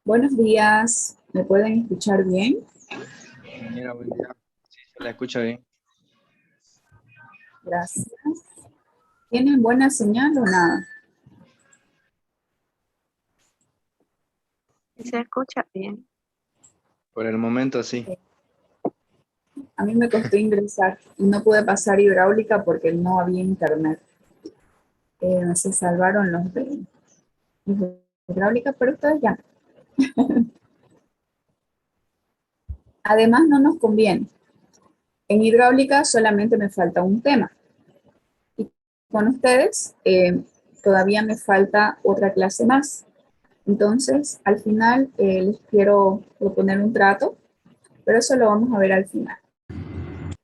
Buenos días, ¿me pueden escuchar bien? Mira, buen día. Sí, se la escucha bien. Gracias. ¿Tienen buena señal o nada? Se escucha bien. Por el momento sí. A mí me costó ingresar y no pude pasar hidráulica porque no había internet. Se salvaron los de hidráulica, pero ustedes ya. Además, no nos conviene. En hidráulica solamente me falta un tema. Y con ustedes todavía me falta otra clase más. Entonces, al final les quiero proponer un trato, pero eso lo vamos a ver al final.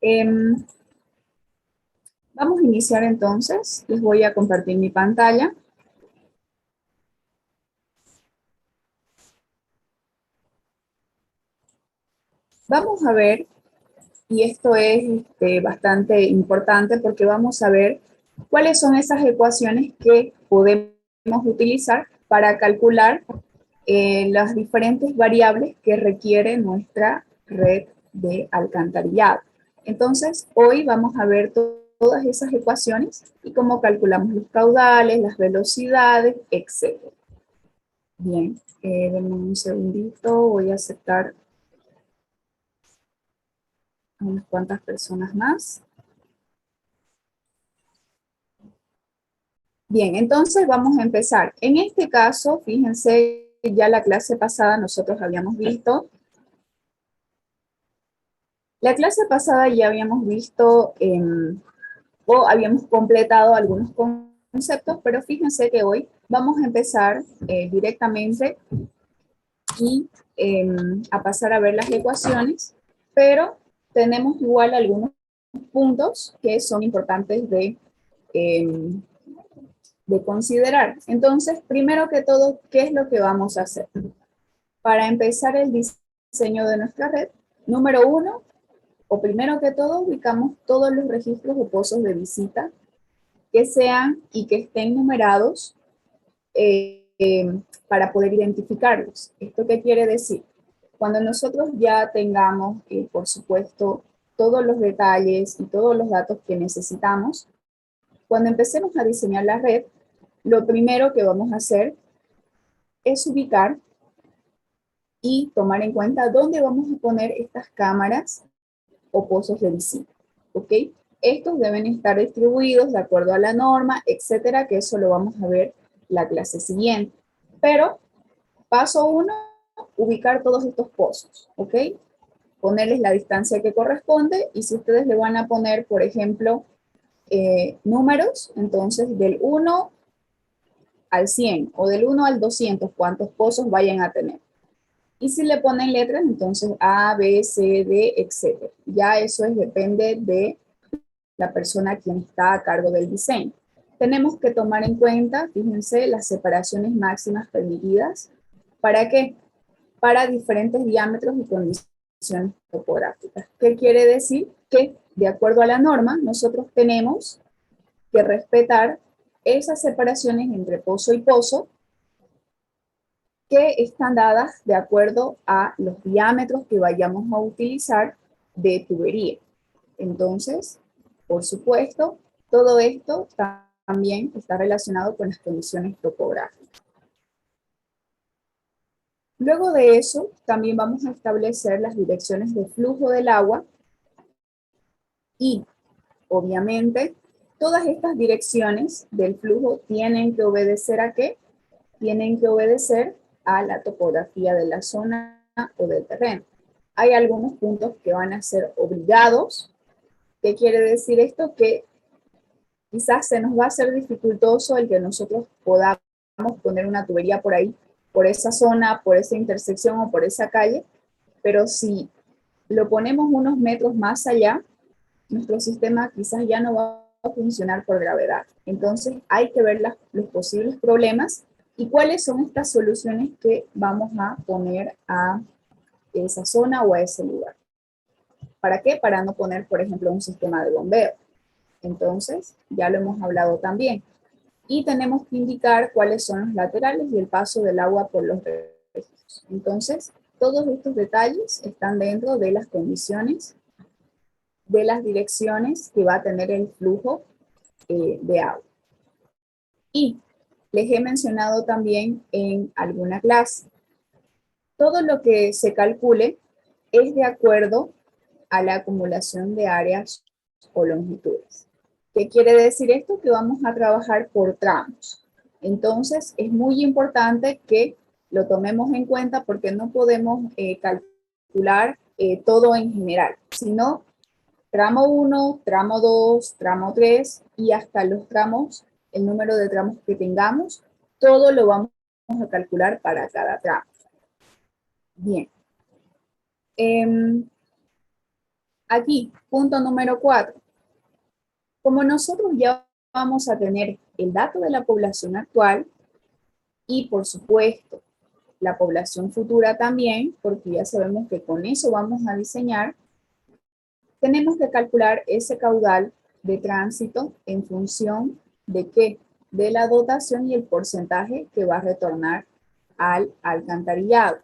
Em, Vamos a iniciar entonces. Les voy a compartir mi pantalla. Vamos a ver, y esto es bastante importante porque vamos a ver cuáles son esas ecuaciones que podemos utilizar para calcular las diferentes variables que requiere nuestra red de alcantarillado. Entonces, hoy vamos a ver todas esas ecuaciones y cómo calculamos los caudales, las velocidades, etc. Bien, denme un segundito, voy a aceptar a unas cuantas personas más. Bien, entonces vamos a empezar. En este caso, fíjense, ya la clase pasada nosotros habíamos visto, la clase pasada ya habíamos visto o habíamos completado algunos conceptos, pero fíjense que hoy vamos a empezar directamente y a pasar a ver las ecuaciones, pero tenemos igual algunos puntos que son importantes de considerar. Entonces, primero que todo, ¿qué es lo que vamos a hacer? Para empezar el diseño de nuestra red, número uno, o primero que todo, ubicamos todos los registros o pozos de visita que sean y que estén numerados para poder identificarlos. ¿Esto qué quiere decir? Cuando nosotros ya tengamos, por supuesto, todos los detalles y todos los datos que necesitamos, cuando empecemos a diseñar la red, lo primero que vamos a hacer es ubicar y tomar en cuenta dónde vamos a poner estas cámaras o pozos de visita, ¿ok? Estos deben estar distribuidos de acuerdo a la norma, etcétera, que eso lo vamos a ver la clase siguiente. Pero, paso uno, ubicar todos estos pozos, ¿ok? Ponerles la distancia que corresponde y si ustedes le van a poner, por ejemplo, números, entonces del 1 al 100 o del 1 al 200, cuántos pozos vayan a tener. Y si le ponen letras, entonces A, B, C, D, etc. Ya eso depende de la persona quien está a cargo del diseño. Tenemos que tomar en cuenta, fíjense, las separaciones máximas permitidas. ¿Para qué? Para diferentes diámetros y condiciones topográficas. ¿Qué quiere decir? Que de acuerdo a la norma, nosotros tenemos que respetar esas separaciones entre pozo y pozo que están dadas de acuerdo a los diámetros que vayamos a utilizar de tubería. Entonces, por supuesto, todo esto también está relacionado con las condiciones topográficas. Luego de eso, también vamos a establecer las direcciones de flujo del agua y, obviamente, todas estas direcciones del flujo tienen que obedecer ¿a qué? Tienen que obedecer a la topografía de la zona o del terreno. Hay algunos puntos que van a ser obligados. ¿Qué quiere decir esto? Que quizás se nos va a hacer dificultoso el que nosotros podamos poner una tubería por ahí, por esa zona, por esa intersección o por esa calle, pero si lo ponemos unos metros más allá, nuestro sistema quizás ya no va a funcionar por gravedad. Entonces hay que ver los posibles problemas y cuáles son estas soluciones que vamos a poner a esa zona o a ese lugar. ¿Para qué? Para no poner, por ejemplo, un sistema de bombeo. Entonces, ya lo hemos hablado también. Y tenemos que indicar cuáles son los laterales y el paso del agua por los colegios. Entonces, todos estos detalles están dentro de las condiciones de las direcciones que va a tener el flujo de agua. Y les he mencionado también en alguna clase, todo lo que se calcule es de acuerdo a la acumulación de áreas o longitudes. ¿Qué quiere decir esto? Que vamos a trabajar por tramos. Entonces, es muy importante que lo tomemos en cuenta porque no podemos calcular todo en general, sino tramo 1, tramo 2, tramo 3 y hasta los tramos, el número de tramos que tengamos, todo lo vamos a calcular para cada tramo. Bien. Aquí, punto número 4. Como nosotros ya vamos a tener el dato de la población actual y, por supuesto, la población futura también, porque ya sabemos que con eso vamos a diseñar, tenemos que calcular ese caudal de tránsito en función de qué, de la dotación y el porcentaje que va a retornar al alcantarillado.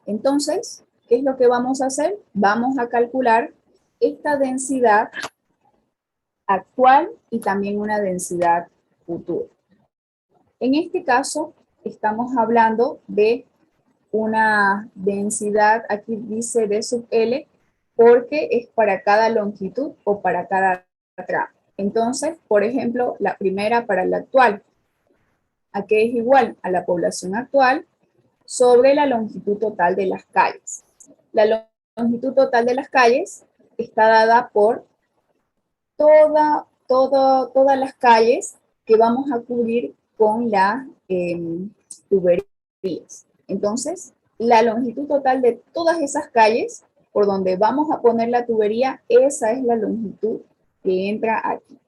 Entonces, ¿qué es lo que vamos a hacer? Vamos a calcular esta densidad actual y también una densidad futura. En este caso, estamos hablando de una densidad, aquí dice D sub L, porque es para cada longitud o para cada tramo. Entonces, por ejemplo, la primera para la actual, ¿a qué es igual? A la población actual sobre la longitud total de las calles. La longitud total de las calles está dada por todas las calles que vamos a cubrir con las tuberías. Entonces, la longitud total de todas esas calles por donde vamos a poner la tubería, esa es la longitud que entra aquí.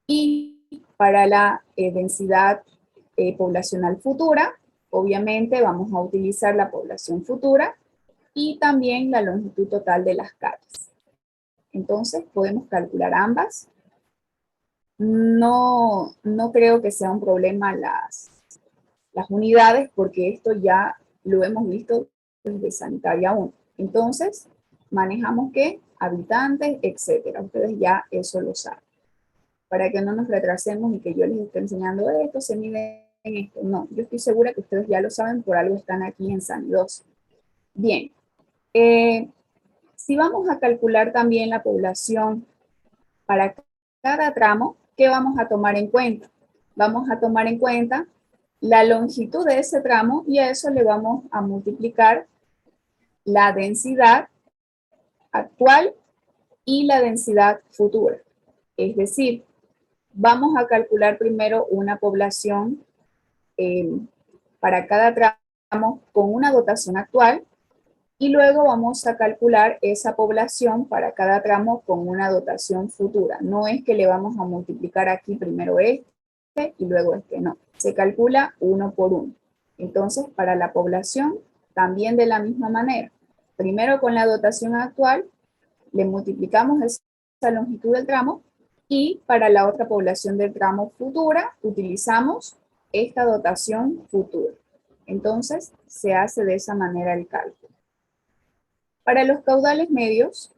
Y para la densidad poblacional futura, obviamente vamos a utilizar la población futura y también la longitud total de las calles. Entonces, podemos calcular ambas. No creo que sea un problema las unidades, porque esto ya lo hemos visto desde Sanitaria 1. Entonces, manejamos ¿qué? Habitantes, etcétera. Ustedes ya eso lo saben. Para que no nos retrasemos y que yo les esté enseñando esto, se mide en esto. No, yo estoy segura que ustedes ya lo saben, por algo están aquí en SANI 2. Bien. Si vamos a calcular también la población para cada tramo, ¿qué vamos a tomar en cuenta? Vamos a tomar en cuenta la longitud de ese tramo y a eso le vamos a multiplicar la densidad actual y la densidad futura. Es decir, vamos a calcular primero una población para cada tramo con una dotación actual y luego vamos a calcular esa población para cada tramo con una dotación futura. No es que le vamos a multiplicar aquí primero este y luego este, no. Se calcula uno por uno. Entonces, para la población, también de la misma manera. Primero con la dotación actual, le multiplicamos esa longitud del tramo y para la otra población del tramo futura, utilizamos esta dotación futura. Entonces, se hace de esa manera el cálculo. Para los caudales medios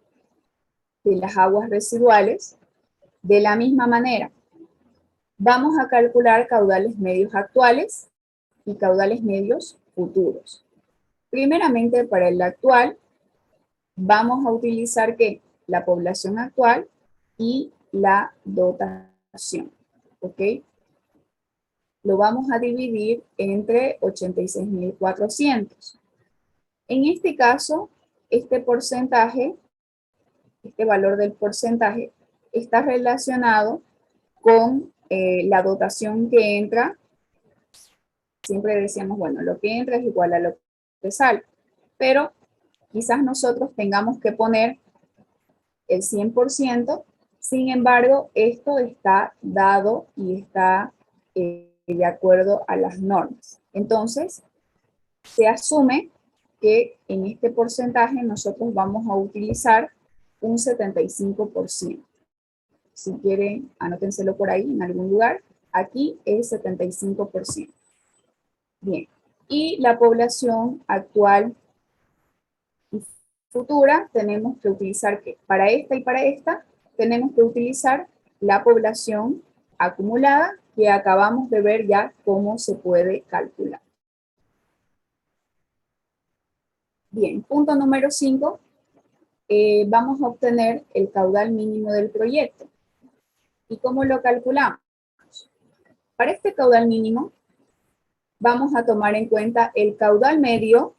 de las aguas residuales, de la misma manera, vamos a calcular caudales medios actuales y caudales medios futuros. Primeramente, para el actual, vamos a utilizar ¿qué? La población actual y la dotación, ¿ok? Lo vamos a dividir entre 86.400. En este caso, este porcentaje, este valor del porcentaje, está relacionado con la dotación que entra. Siempre decíamos, bueno, lo que entra es igual a lo que sale, pero quizás nosotros tengamos que poner el 100%, sin embargo, esto está dado y está de acuerdo a las normas. Entonces, se asume que en este porcentaje nosotros vamos a utilizar un 75%. Si quieren, anótenselo por ahí en algún lugar. Aquí es 75%. Bien. y la población actual y futura tenemos que utilizar, que para esta y para esta, tenemos que utilizar la población acumulada que acabamos de ver ya cómo se puede calcular. Bien, punto número 5. Vamos a obtener el caudal mínimo del proyecto. ¿Y cómo lo calculamos? Para este caudal mínimo, vamos a tomar en cuenta el caudal medio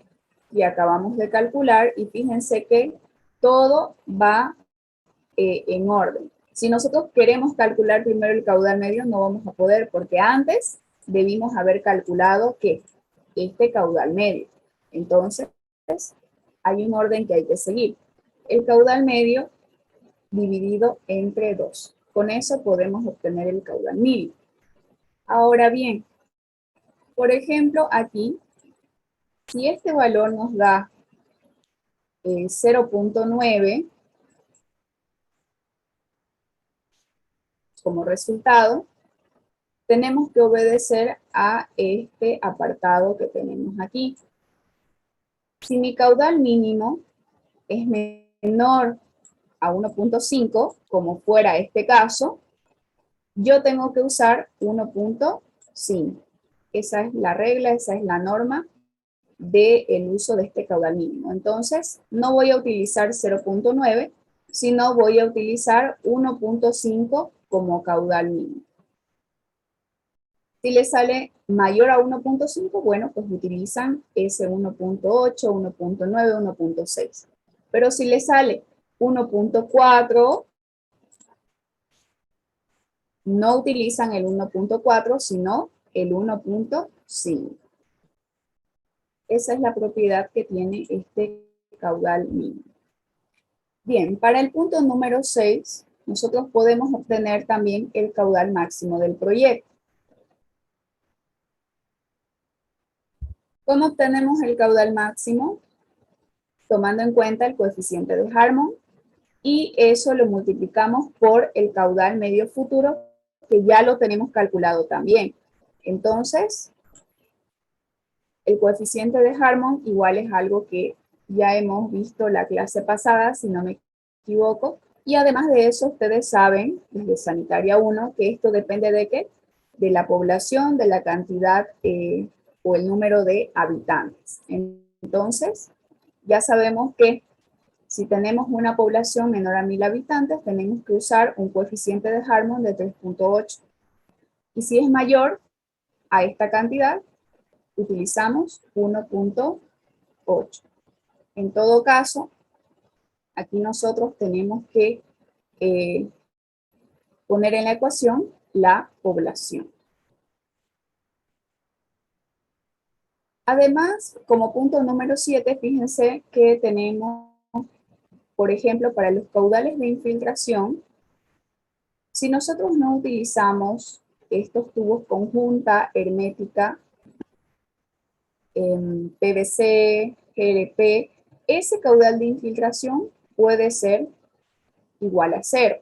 que acabamos de calcular y fíjense que todo va en orden. Si nosotros queremos calcular primero el caudal medio, no vamos a poder porque antes debimos haber calculado que este caudal medio. Entonces, hay un orden que hay que seguir. El caudal medio dividido entre 2. Con eso podemos obtener el caudal mínimo. Ahora bien, por ejemplo, aquí, si este valor nos da 0.9 como resultado, tenemos que obedecer a este apartado que tenemos aquí. Si mi caudal mínimo es menor a 1.5, como fuera este caso, yo tengo que usar 1.5. Esa es la regla, esa es la norma del uso de este caudal mínimo. Entonces, no voy a utilizar 0.9, sino voy a utilizar 1.5 como caudal mínimo. Si les sale mayor a 1.5, bueno, pues utilizan ese 1.8, 1.9, 1.6. Pero si les sale 1.4, no utilizan el 1.4, sino el 1.5. Esa es la propiedad que tiene este caudal mínimo. Bien, para el punto número 6, nosotros podemos obtener también el caudal máximo del proyecto. ¿Cómo obtenemos el caudal máximo? Tomando en cuenta el coeficiente de Harmon, y eso lo multiplicamos por el caudal medio futuro, que ya lo tenemos calculado también. Entonces, el coeficiente de Harmon igual es algo que ya hemos visto la clase pasada, si no me equivoco, y además de eso, ustedes saben, desde Sanitaria 1, que esto depende de ¿qué? De la población, de la cantidad o el número de habitantes. Entonces, ya sabemos que si tenemos una población menor a 1000 habitantes, tenemos que usar un coeficiente de Harmon de 3.8. Y si es mayor a esta cantidad, utilizamos 1.8. En todo caso, aquí nosotros tenemos que poner en la ecuación la población. Además, como punto número 7, fíjense que tenemos, por ejemplo, para los caudales de infiltración, si nosotros no utilizamos estos tubos conjunta, hermética, PVC, GLP, ese caudal de infiltración puede ser igual a 0.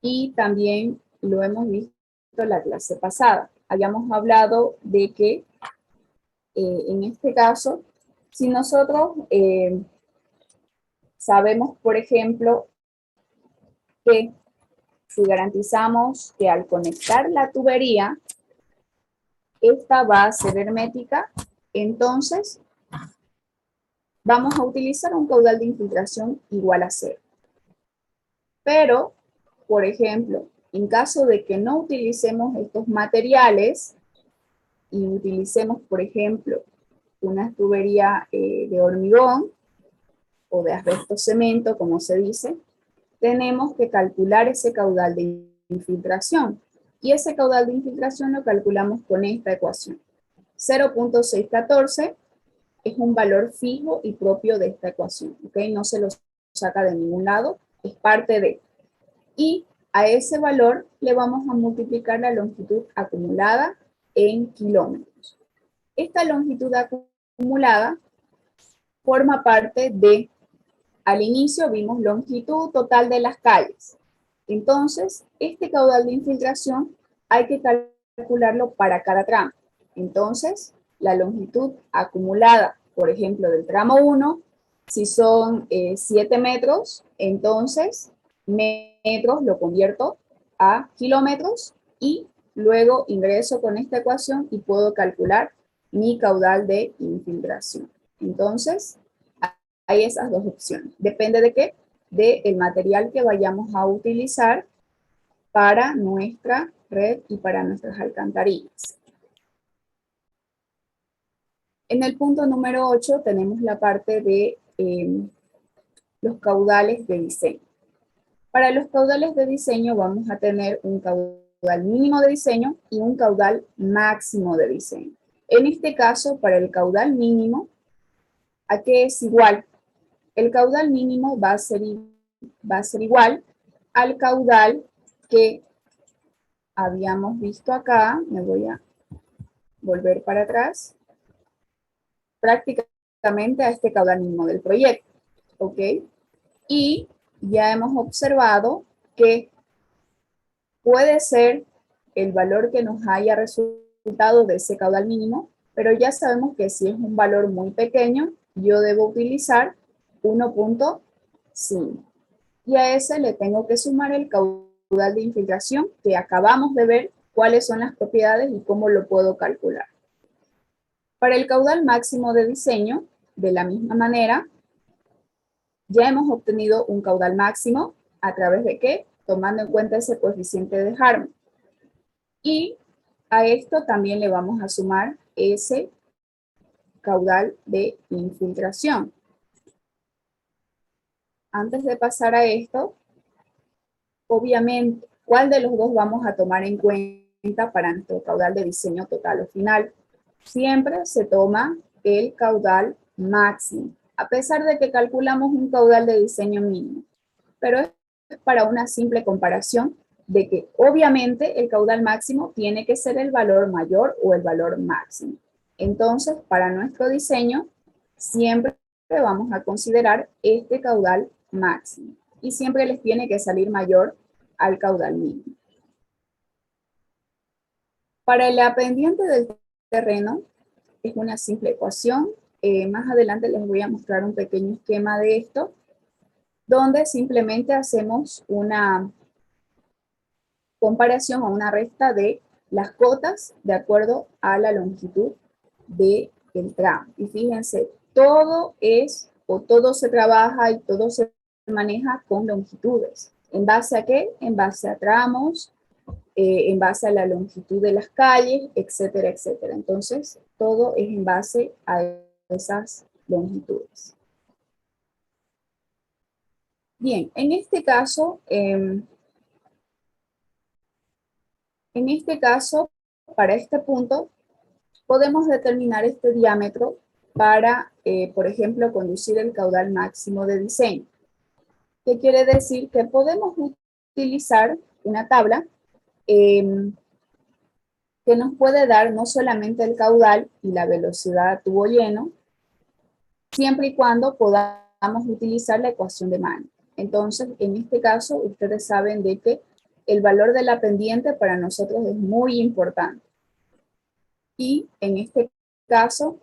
Y también lo hemos visto en la clase pasada. Habíamos hablado de que en este caso, si nosotros sabemos, por ejemplo, que si garantizamos que al conectar la tubería, esta va a ser hermética, entonces vamos a utilizar un caudal de infiltración igual a 0. Pero, por ejemplo, en caso de que no utilicemos estos materiales y utilicemos, por ejemplo, una tubería de hormigón o de asbesto cemento, como se dice, tenemos que calcular ese caudal de infiltración. Y ese caudal de infiltración lo calculamos con esta ecuación. 0.614 es un valor fijo y propio de esta ecuación, ¿ok? No se lo saca de ningún lado, es parte de. Y a ese valor le vamos a multiplicar la longitud acumulada en kilómetros. Esta longitud acumulada forma parte de, al inicio vimos longitud total de las calles. Entonces, este caudal de infiltración hay que calcularlo para cada tramo. Entonces, la longitud acumulada, por ejemplo, del tramo 1, si son 7 metros, entonces metros lo convierto a kilómetros y luego ingreso con esta ecuación y puedo calcular mi caudal de infiltración. Entonces, hay esas dos opciones. Depende de qué, del material que vayamos a utilizar para nuestra red y para nuestras alcantarillas. En el punto número 8 tenemos la parte de los caudales de diseño. Para los caudales de diseño vamos a tener un caudal mínimo de diseño y un caudal máximo de diseño. En este caso, para el caudal mínimo, ¿a qué es igual? El caudal mínimo va a ser igual al caudal que habíamos visto acá. Me voy a volver para atrás. Prácticamente a este caudal mínimo del proyecto, ¿ok? Y ya hemos observado que puede ser el valor que nos haya resultado de ese caudal mínimo, pero ya sabemos que si es un valor muy pequeño, yo debo utilizar 1.5. Y a ese le tengo que sumar el caudal de infiltración, que acabamos de ver cuáles son las propiedades y cómo lo puedo calcular. Para el caudal máximo de diseño, de la misma manera, ya hemos obtenido un caudal máximo, ¿a través de qué? Tomando en cuenta ese coeficiente de Harmon. Y a esto también le vamos a sumar ese caudal de infiltración. Antes de pasar a esto, obviamente, ¿cuál de los dos vamos a tomar en cuenta para nuestro caudal de diseño total o final? Siempre se toma el caudal máximo, a pesar de que calculamos un caudal de diseño mínimo. Pero es para una simple comparación de que obviamente el caudal máximo tiene que ser el valor mayor o el valor máximo. Entonces, para nuestro diseño, siempre vamos a considerar este caudal máximo y siempre les tiene que salir mayor al caudal mínimo. Para la pendiente del terreno, es una simple ecuación. Más adelante les voy a mostrar un pequeño esquema de esto, donde simplemente hacemos una comparación o una resta de las cotas de acuerdo a la longitud del tramo. Y fíjense, todo es, o todo se trabaja y todo se maneja con longitudes. ¿En base a qué? En base a tramos, en base a la longitud de las calles, etcétera, etcétera. Entonces, todo es en base a esas longitudes. Bien, en este caso, para este punto, podemos determinar este diámetro para, por ejemplo, conducir el caudal máximo de diseño. ¿Qué quiere decir? Que podemos utilizar una tabla que nos puede dar no solamente el caudal y la velocidad a tubo lleno, siempre y cuando podamos utilizar la ecuación de Mann. Entonces, en este caso, ustedes saben de que el valor de la pendiente para nosotros es muy importante. Y en este caso,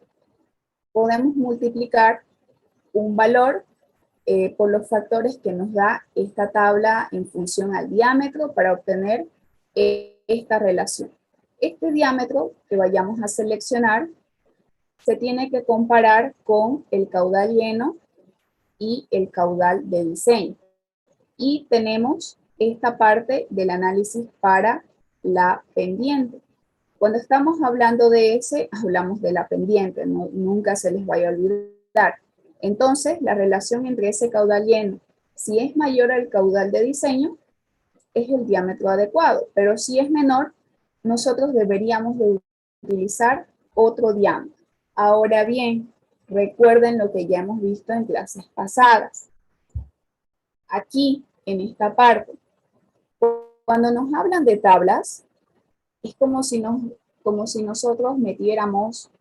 podemos multiplicar un valor por los factores que nos da esta tabla en función al diámetro para obtener esta relación. Este diámetro que vayamos a seleccionar se tiene que comparar con el caudal lleno y el caudal de diseño. Y tenemos esta parte del análisis para la pendiente. Cuando estamos hablando de ese, hablamos de la pendiente, no, nunca se les vaya a olvidar. Entonces, la relación entre ese caudal lleno, si es mayor al caudal de diseño, es el diámetro adecuado, pero si es menor, nosotros deberíamos de utilizar otro diámetro. Ahora bien, recuerden lo que ya hemos visto en clases pasadas. Aquí, en esta parte, cuando nos hablan de tablas, es como si nosotros metiéramos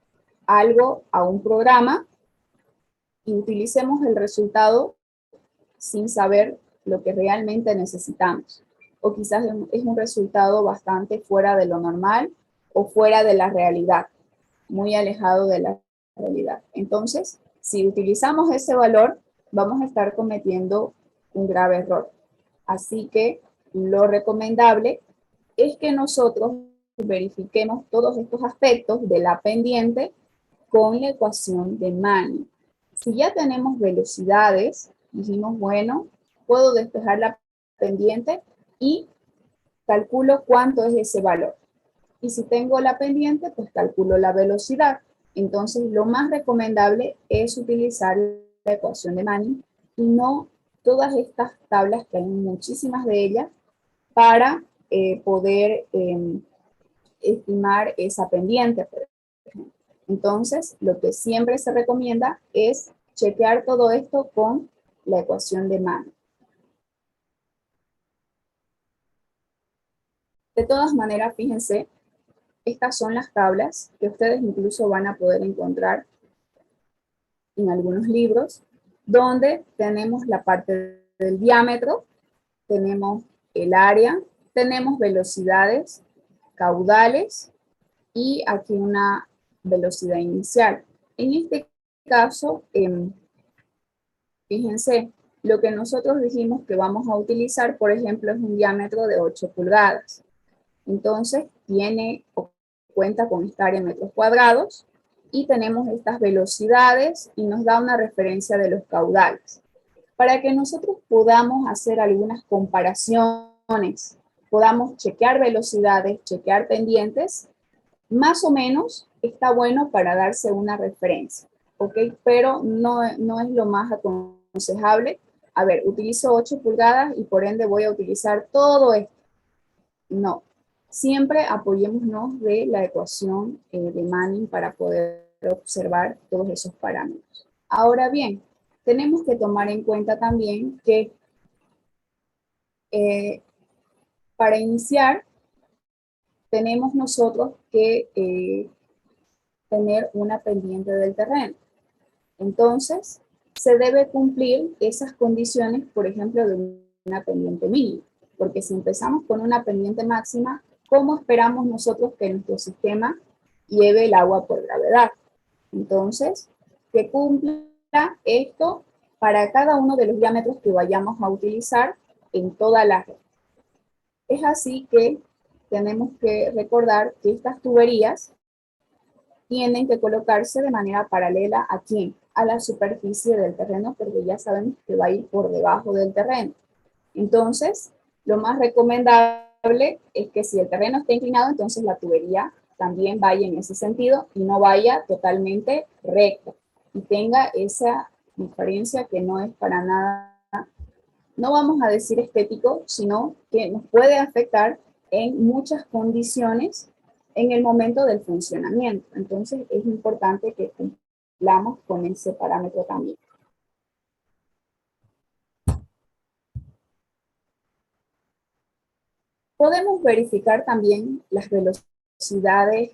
algo a un programa y utilicemos el resultado sin saber lo que realmente necesitamos. O quizás es un resultado bastante fuera de lo normal o fuera de la realidad. muy alejado de la realidad. Entonces, si utilizamos ese valor, vamos a estar cometiendo un grave error. Así que lo recomendable es que nosotros verifiquemos todos estos aspectos de la pendiente con la ecuación de Manning. Si ya tenemos velocidades, dijimos, bueno, puedo despejar la pendiente y calculo cuánto es ese valor. Y si tengo la pendiente, pues calculo la velocidad. Entonces, lo más recomendable es utilizar la ecuación de Manning y no todas estas tablas, que hay muchísimas de ellas, para poder estimar esa pendiente, por ejemplo. Entonces, lo que siempre se recomienda es chequear todo esto con la ecuación de Manning. De todas maneras, fíjense, estas son las tablas que ustedes incluso van a poder encontrar en algunos libros, donde tenemos la parte del diámetro, tenemos el área, tenemos velocidades, caudales y aquí una velocidad inicial. En este caso, fíjense, lo que nosotros dijimos que vamos a utilizar, por ejemplo, es un diámetro de 8 pulgadas. Entonces, cuenta con esta área en metros cuadrados y tenemos estas velocidades y nos da una referencia de los caudales. Para que nosotros podamos hacer algunas comparaciones, podamos chequear velocidades, chequear pendientes, más o menos está bueno para darse una referencia, ¿ok? Pero no es lo más aconsejable. A ver, utilizo 8 pulgadas y por ende voy a utilizar todo esto. No, siempre apoyémonos de la ecuación de Manning para poder observar todos esos parámetros. Ahora bien, tenemos que tomar en cuenta también que para iniciar tenemos nosotros que tener una pendiente del terreno. Entonces, se debe cumplir esas condiciones, por ejemplo, de una pendiente mínima, porque si empezamos con una pendiente máxima, ¿cómo esperamos nosotros que nuestro sistema lleve el agua por gravedad? Entonces, que cumpla esto para cada uno de los diámetros que vayamos a utilizar en toda la red. Es así que tenemos que recordar que estas tuberías tienen que colocarse de manera paralela ¿a quién? A la superficie del terreno, porque ya sabemos que va a ir por debajo del terreno. Entonces, lo más recomendable es que si el terreno está inclinado, entonces la tubería también vaya en ese sentido y no vaya totalmente recta y tenga esa diferencia que no es para nada, no vamos a decir estético, sino que nos puede afectar en muchas condiciones en el momento del funcionamiento. Entonces es importante que cumplamos con ese parámetro también. Podemos verificar también las velocidades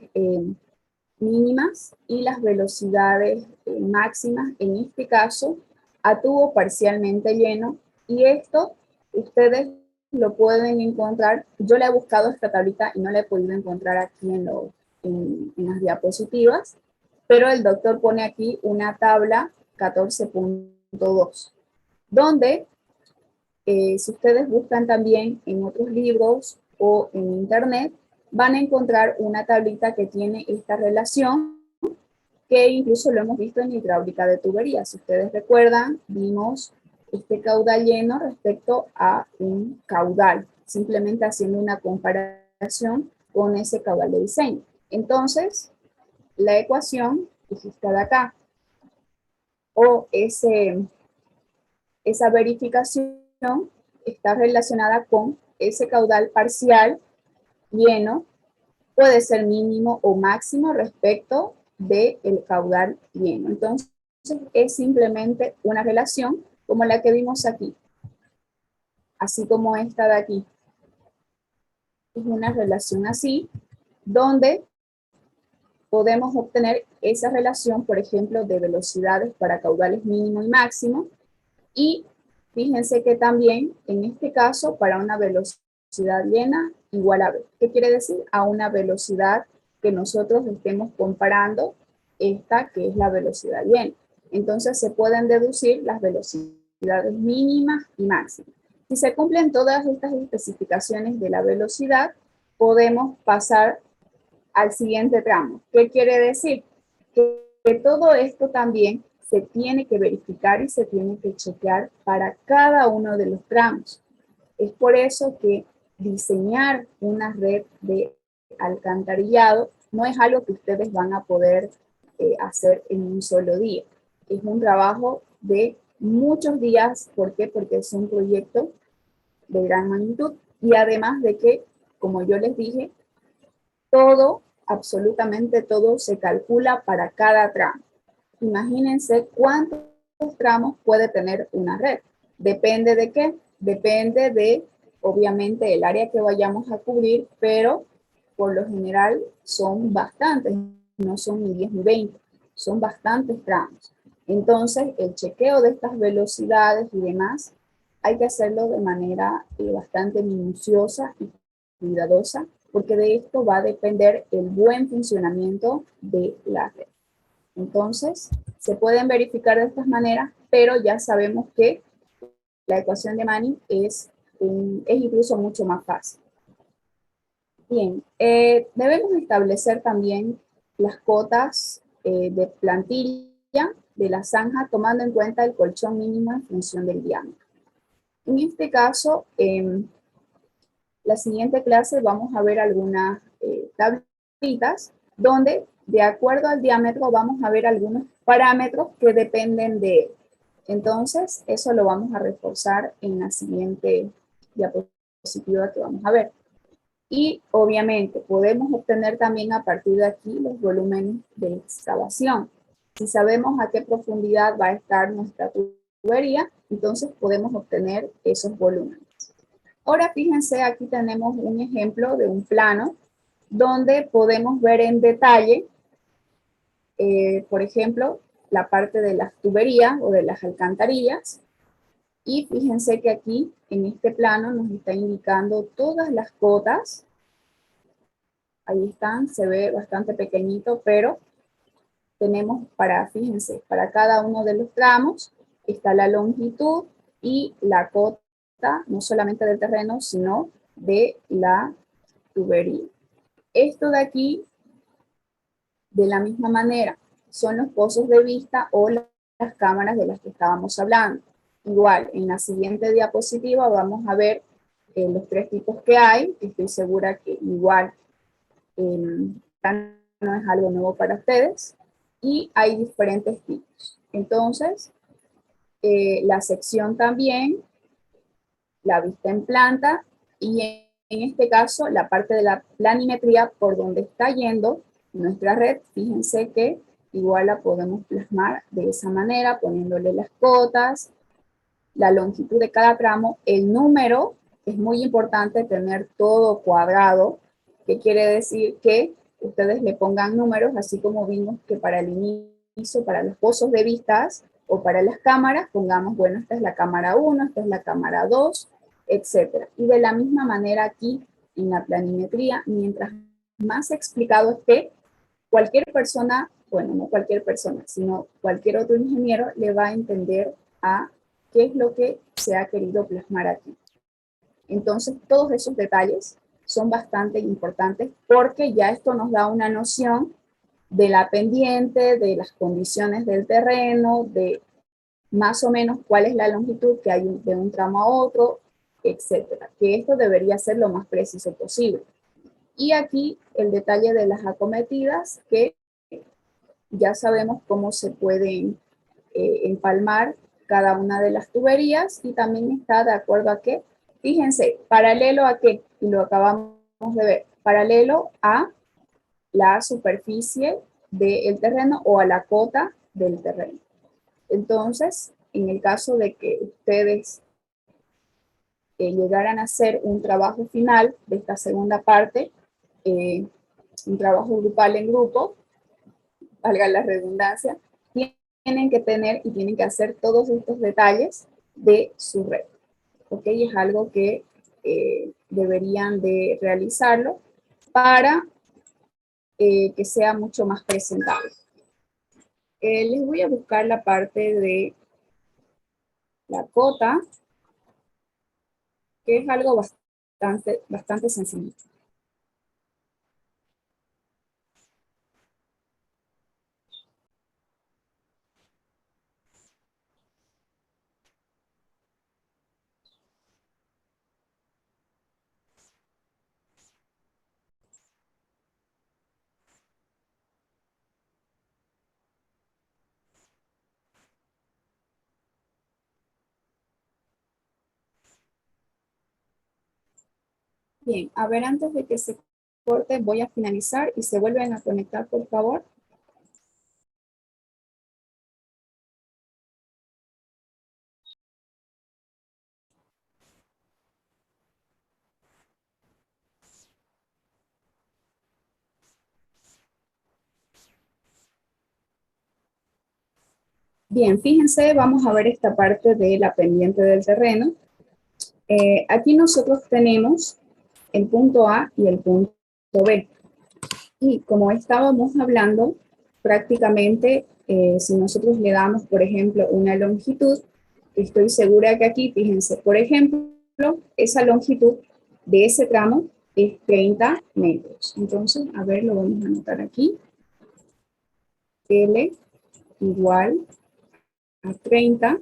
mínimas y las velocidades máximas, en este caso, a tubo parcialmente lleno. Y esto ustedes lo pueden encontrar. Yo le he buscado esta tablita y no la he podido encontrar aquí en las diapositivas, pero el doctor pone aquí una tabla 14.2, donde si ustedes buscan también en otros libros o en internet, van a encontrar una tablita que tiene esta relación, que incluso lo hemos visto en hidráulica de tuberías. Si ustedes recuerdan, vimos este caudal lleno respecto a un caudal, simplemente haciendo una comparación con ese caudal de diseño. Entonces, la ecuación que está de acá, o esa verificación está relacionada con ese caudal parcial lleno, puede ser mínimo o máximo respecto del caudal lleno. Entonces, es simplemente una relación como la que vimos aquí, así como esta de aquí. Es una relación así, donde podemos obtener esa relación, por ejemplo, de velocidades para caudales mínimo y máximo, y fíjense que también, en este caso, para una velocidad llena igual a B. ¿Qué quiere decir? A una velocidad que nosotros estemos comparando esta que es la velocidad y. Entonces se pueden deducir las velocidades mínimas y máximas. Si se cumplen todas estas especificaciones de la velocidad, podemos pasar al siguiente tramo. ¿Qué quiere decir? Que todo esto también se tiene que verificar y se tiene que chequear para cada uno de los tramos. Es por eso que diseñar una red de alcantarillado no es algo que ustedes van a poder hacer en un solo día. Es un trabajo de muchos días. ¿Por qué? Porque es un proyecto de gran magnitud y además de que, como yo les dije, todo, absolutamente todo se calcula para cada tramo. Imagínense cuántos tramos puede tener una red. ¿Depende de qué? Depende de, obviamente, el área que vayamos a cubrir, pero por lo general son bastantes, no son ni 10 ni 20, son bastantes tramos. Entonces, el chequeo de estas velocidades y demás hay que hacerlo de manera bastante minuciosa y cuidadosa, porque de esto va a depender el buen funcionamiento de la red. Entonces, se pueden verificar de estas maneras, pero ya sabemos que la ecuación de Manning es incluso mucho más fácil. Bien, debemos establecer también las cotas de plantilla de la zanja, tomando en cuenta el colchón mínimo en función del diámetro. En este caso, en la siguiente clase vamos a ver algunas tablitas donde, de acuerdo al diámetro, vamos a ver algunos parámetros que dependen de él. Entonces, eso lo vamos a reforzar en la siguiente diapositiva que vamos a ver. Y obviamente podemos obtener también a partir de aquí los volúmenes de excavación. Si sabemos a qué profundidad va a estar nuestra tubería, entonces podemos obtener esos volúmenes. Ahora fíjense, aquí tenemos un ejemplo de un plano donde podemos ver en detalle, por ejemplo, la parte de las tuberías o de las alcantarillas. Y fíjense que aquí, en este plano, nos está indicando todas las cotas. Ahí están, se ve bastante pequeñito, pero tenemos fíjense, para cada uno de los tramos está la longitud y la cota, no solamente del terreno, sino de la tubería. Esto de aquí, de la misma manera, son los pozos de vista o las cámaras de las que estábamos hablando. Igual, en la siguiente diapositiva vamos a ver los tres tipos que hay. Estoy segura que igual no es algo nuevo para ustedes. Y hay diferentes tipos. Entonces, la sección también, la vista en planta y en este caso la parte de la planimetría por donde está yendo nuestra red. Fíjense que igual la podemos plasmar de esa manera, poniéndole las cotas, la longitud de cada tramo, el número. Es muy importante tener todo cuadrado, que quiere decir que ustedes le pongan números, así como vimos que para el inicio, para los pozos de vistas o para las cámaras, pongamos, bueno, esta es la cámara 1, esta es la cámara 2, etc. Y de la misma manera aquí, en la planimetría, mientras más explicado esté, cualquier persona, bueno, no cualquier persona, sino cualquier otro ingeniero le va a entender a qué es lo que se ha querido plasmar aquí. Entonces, todos esos detalles son bastante importantes porque ya esto nos da una noción de la pendiente, de las condiciones del terreno, de más o menos cuál es la longitud que hay de un tramo a otro, etcétera. Que esto debería ser lo más preciso posible. Y aquí el detalle de las acometidas, que ya sabemos cómo se pueden empalmar cada una de las tuberías y también está de acuerdo a que, fíjense, paralelo a qué, y lo acabamos de ver, paralelo a la superficie del terreno o a la cota del terreno. Entonces, en el caso de que ustedes llegaran a hacer un trabajo final de esta segunda parte, un trabajo grupal en grupo, valga la redundancia, tienen que tener y tienen que hacer todos estos detalles de su red. ¿Ok? Es algo que deberían de realizarlo para que sea mucho más presentable. Les voy a buscar la parte de la cota, que es algo bastante sencillo. Bien, a ver, antes de que se corte, voy a finalizar y se vuelven a conectar, por favor. Bien, fíjense, vamos a ver esta parte de la pendiente del terreno. Aquí nosotros tenemos el punto A y el punto B. Y como estábamos hablando, prácticamente si nosotros le damos, por ejemplo, una longitud, estoy segura que aquí, fíjense, por ejemplo, esa longitud de ese tramo es 30 metros. Entonces, a ver, lo vamos a anotar aquí. L igual a 30.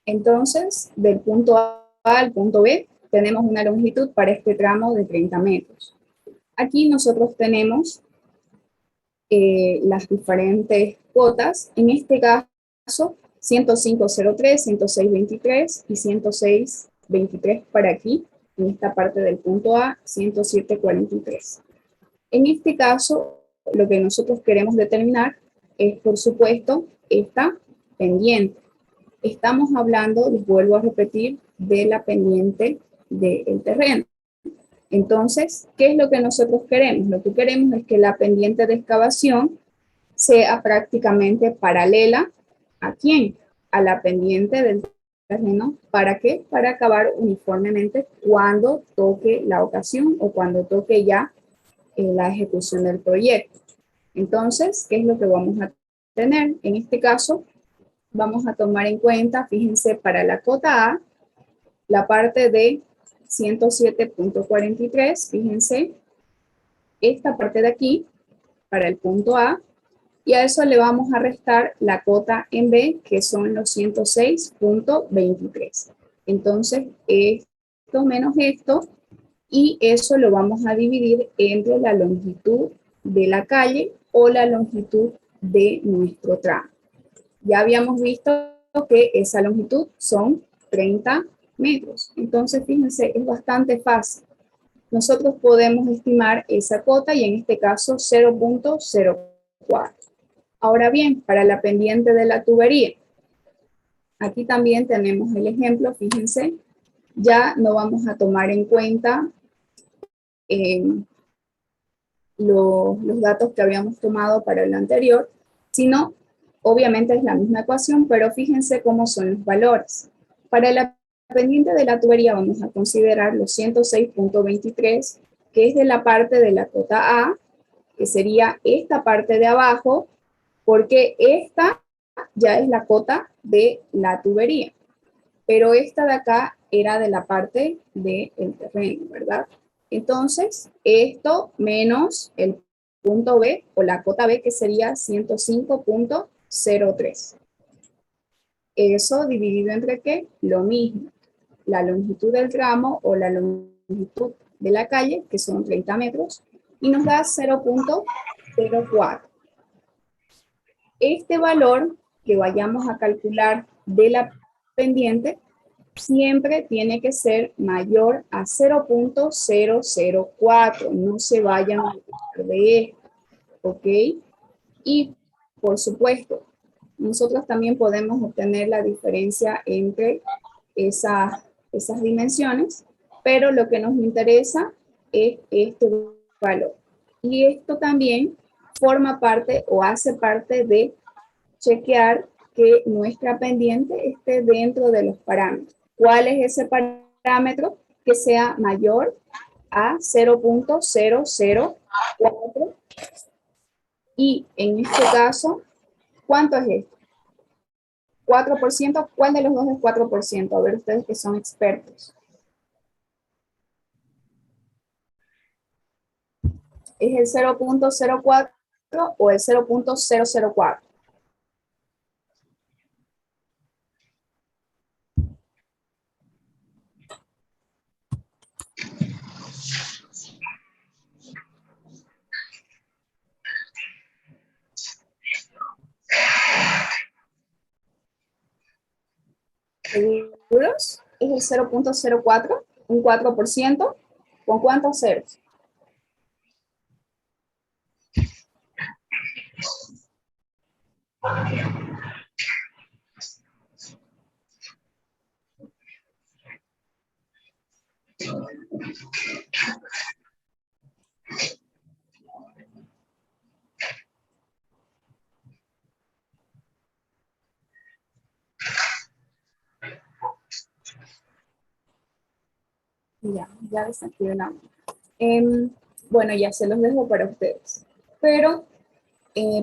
Entonces, del punto A al punto B, tenemos una longitud para este tramo de 30 metros. Aquí nosotros tenemos las diferentes cuotas. En este caso, 105.03, 106.23 y 106.23 para aquí, en esta parte del punto A, 107.43. En este caso, lo que nosotros queremos determinar es, por supuesto, esta pendiente. Estamos hablando, les vuelvo a repetir, de la pendiente del terreno. Entonces, ¿qué es lo que nosotros queremos? Lo que queremos es que la pendiente de excavación sea prácticamente paralela ¿a quién? A la pendiente del terreno. ¿Para qué? Para acabar uniformemente cuando toque la ocasión o cuando toque ya la ejecución del proyecto. Entonces, ¿qué es lo que vamos a tener? En este caso, vamos a tomar en cuenta, fíjense, para la cota A, la parte de 107.43, fíjense, esta parte de aquí, para el punto A, y a eso le vamos a restar la cota en B, que son los 106.23. Entonces, esto menos esto, y eso lo vamos a dividir entre la longitud de la calle o la longitud de nuestro tramo. Ya habíamos visto que esa longitud son 30 metros. Entonces, fíjense, es bastante fácil. Nosotros podemos estimar esa cota y en este caso 0.04. Ahora bien, para la pendiente de la tubería, aquí también tenemos el ejemplo, fíjense, ya no vamos a tomar en cuenta los datos que habíamos tomado para el anterior, sino obviamente es la misma ecuación, pero fíjense cómo son los valores. Para la pendiente de la tubería vamos a considerar los 106.23, que es de la parte de la cota A, que sería esta parte de abajo, porque esta ya es la cota de la tubería, pero esta de acá era de la parte del terreno, ¿verdad? Entonces, esto menos el punto B o la cota B, que sería 105.03. Eso dividido entre ¿qué? Lo mismo, la longitud del tramo o la longitud de la calle, que son 30 metros, y nos da 0.04. Este valor que vayamos a calcular de la pendiente siempre tiene que ser mayor a 0.004. No se vayan a olvidar de esto, ¿ok? Y, por supuesto, nosotros también podemos obtener la diferencia entre esas dimensiones, pero lo que nos interesa es este valor. Y esto también forma parte o hace parte de chequear que nuestra pendiente esté dentro de los parámetros. ¿Cuál es ese parámetro? Que sea mayor a 0.004 y en este caso, ¿cuánto es esto? 4%. ¿Cuál de los dos es 4%? A ver ustedes que son expertos. ¿Es el 0.04 o el 0.004? ¿Seguros? ¿Es el 0.04? ¿Un 4%? ¿Con cuántos ceros? Ya desactivé la. Bueno, ya se los dejo para ustedes. Pero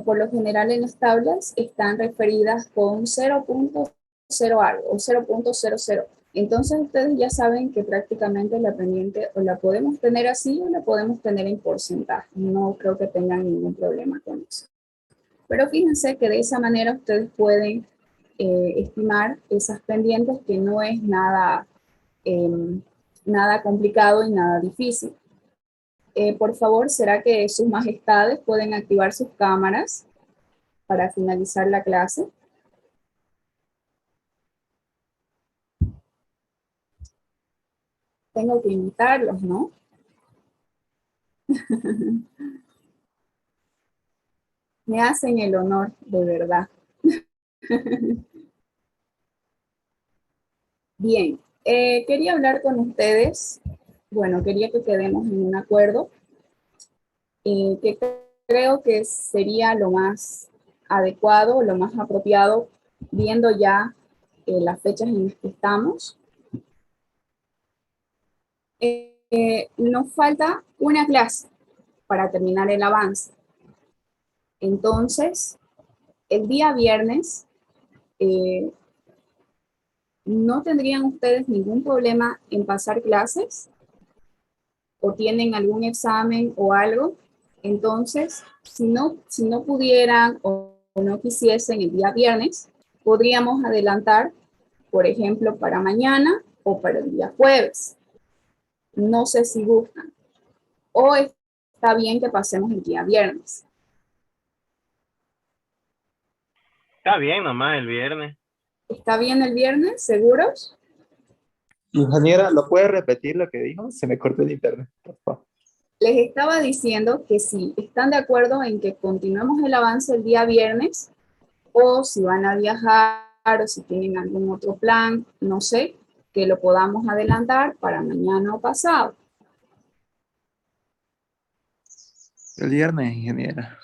por lo general en las tablas están referidas con 0.0 algo o 0.00. Entonces ustedes ya saben que prácticamente la pendiente o la podemos tener así o la podemos tener en porcentaje. No creo que tengan ningún problema con eso. Pero fíjense que de esa manera ustedes pueden estimar esas pendientes, que no es nada, nada complicado y nada difícil. Por favor, ¿será que sus majestades pueden activar sus cámaras para finalizar la clase? Tengo que invitarlos, ¿no? Me hacen el honor, de verdad. Bien, quería hablar con ustedes. Bueno, quería que quedemos en un acuerdo que creo que sería lo más adecuado, lo más apropiado, viendo ya las fechas en las que estamos. Nos falta una clase para terminar el avance. Entonces, el día viernes, ¿no tendrían ustedes ningún problema en pasar clases? ¿O tienen algún examen o algo? Entonces, si no pudieran o no quisiesen el día viernes, podríamos adelantar, por ejemplo, para mañana o para el día jueves. No sé si gustan. O está bien que pasemos el día viernes. Está bien, nomás el viernes. ¿Está bien el viernes? ¿Seguros? Ingeniera, ¿lo puede repetir lo que dijo? Se me cortó el internet, por favor. Les estaba diciendo que si están de acuerdo en que continuemos el avance el día viernes, o si van a viajar o si tienen algún otro plan, no sé, que lo podamos adelantar para mañana o pasado. El viernes, ingeniera.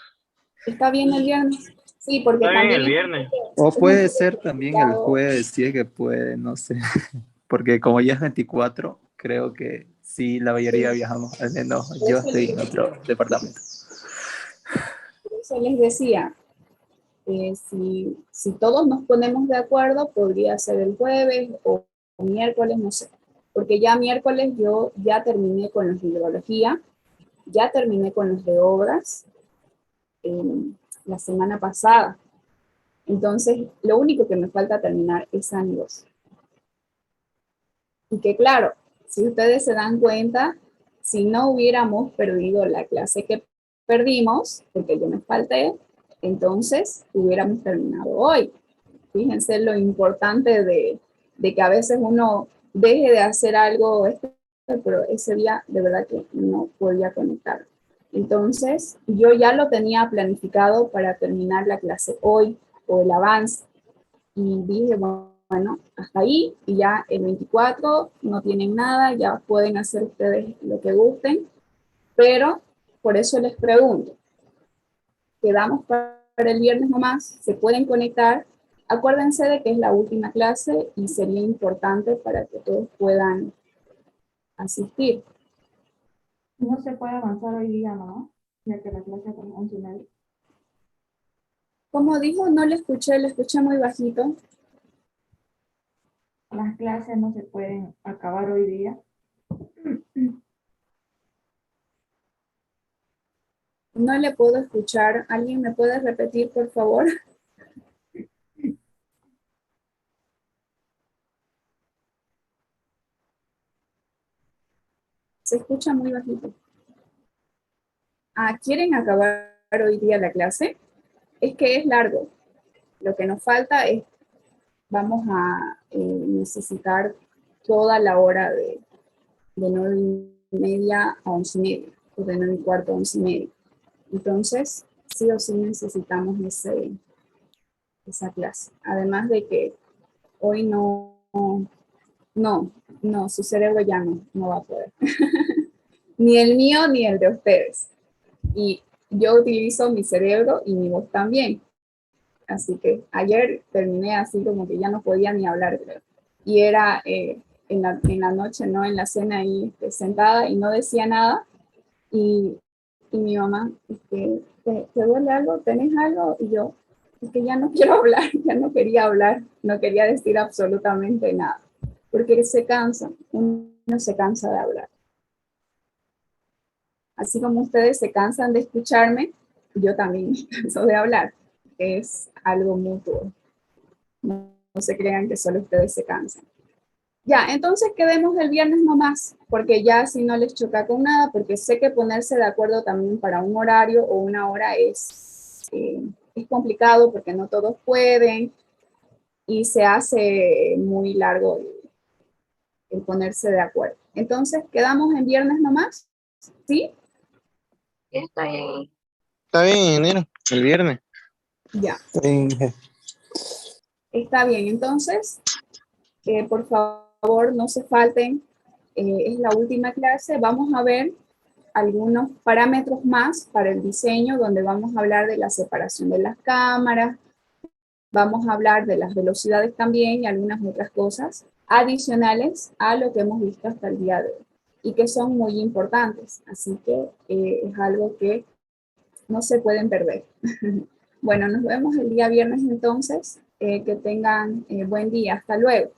¿Está bien el viernes? Sí, porque Está bien también el viernes. O es un puede poco ser también el complicado. jueves, si es que puede, no sé. Porque como ya es 24, creo que sí, la mayoría viajamos. Al menos yo estoy en otro departamento. Por eso les decía, si todos nos ponemos de acuerdo, podría ser el jueves o miércoles, no sé. Porque ya miércoles yo ya terminé con los de hidrología, ya terminé con los de obras la semana pasada. Entonces, lo único que me falta terminar es años. Y que claro, si ustedes se dan cuenta, si no hubiéramos perdido la clase que perdimos, porque yo me falté, entonces hubiéramos terminado hoy. Fíjense lo importante de que a veces uno deje de hacer algo, pero ese día de verdad que no podía conectar. Entonces, yo ya lo tenía planificado para terminar la clase hoy o el avance. Y dije, bueno, hasta ahí, y ya el 24 no tienen nada, ya pueden hacer ustedes lo que gusten, pero por eso les pregunto, quedamos para el viernes nomás, se pueden conectar Acuérdense de que es la última clase y sería importante para que todos puedan asistir. No se puede avanzar hoy día, ¿no? Ya que la clase es a las 11:30. Como dijo, no le escuché muy bajito. Las clases no se pueden acabar hoy día. No le puedo escuchar. ¿Alguien me puede repetir, por favor? Se escucha muy bajito. Ah, ¿quieren acabar hoy día la clase? Es que es largo. Lo que nos falta es, vamos a necesitar toda la hora de 9:30 a 11:30, o de 9:15 a 11:30. Entonces, sí o sí necesitamos esa clase. Además de que hoy su cerebro ya no va a poder. Ni el mío ni el de ustedes. Y yo utilizo mi cerebro y mi voz también. Así que ayer terminé así como que ya no podía ni hablar, creo. Y era en la noche, ¿no? En la cena ahí sentada y no decía nada. Y mi mamá, ¿te duele algo? ¿Tenés algo? Y yo, es que ya no quiero hablar, ya no quería hablar, no quería decir absolutamente nada. Porque se cansa, uno se cansa de hablar. Así como ustedes se cansan de escucharme, yo también me canso de hablar. Es algo mutuo. No se crean que solo ustedes se cansan. Ya, entonces quedemos el viernes nomás, porque ya así no les choca con nada, porque sé que ponerse de acuerdo también para un horario o una hora es complicado porque no todos pueden y se hace muy largo el ponerse de acuerdo. Entonces, quedamos en viernes nomás, ¿sí? Está bien. Está bien, ingeniero. El viernes. Ya, Sí, está bien. Entonces, por favor, no se falten. Es la última clase. Vamos a ver algunos parámetros más para el diseño, donde vamos a hablar de la separación de las cámaras, vamos a hablar de las velocidades también y algunas otras cosas adicionales a lo que hemos visto hasta el día de hoy y que son muy importantes. Así que es algo que no se pueden perder. Bueno, nos vemos el día viernes entonces. Que tengan buen día. Hasta luego.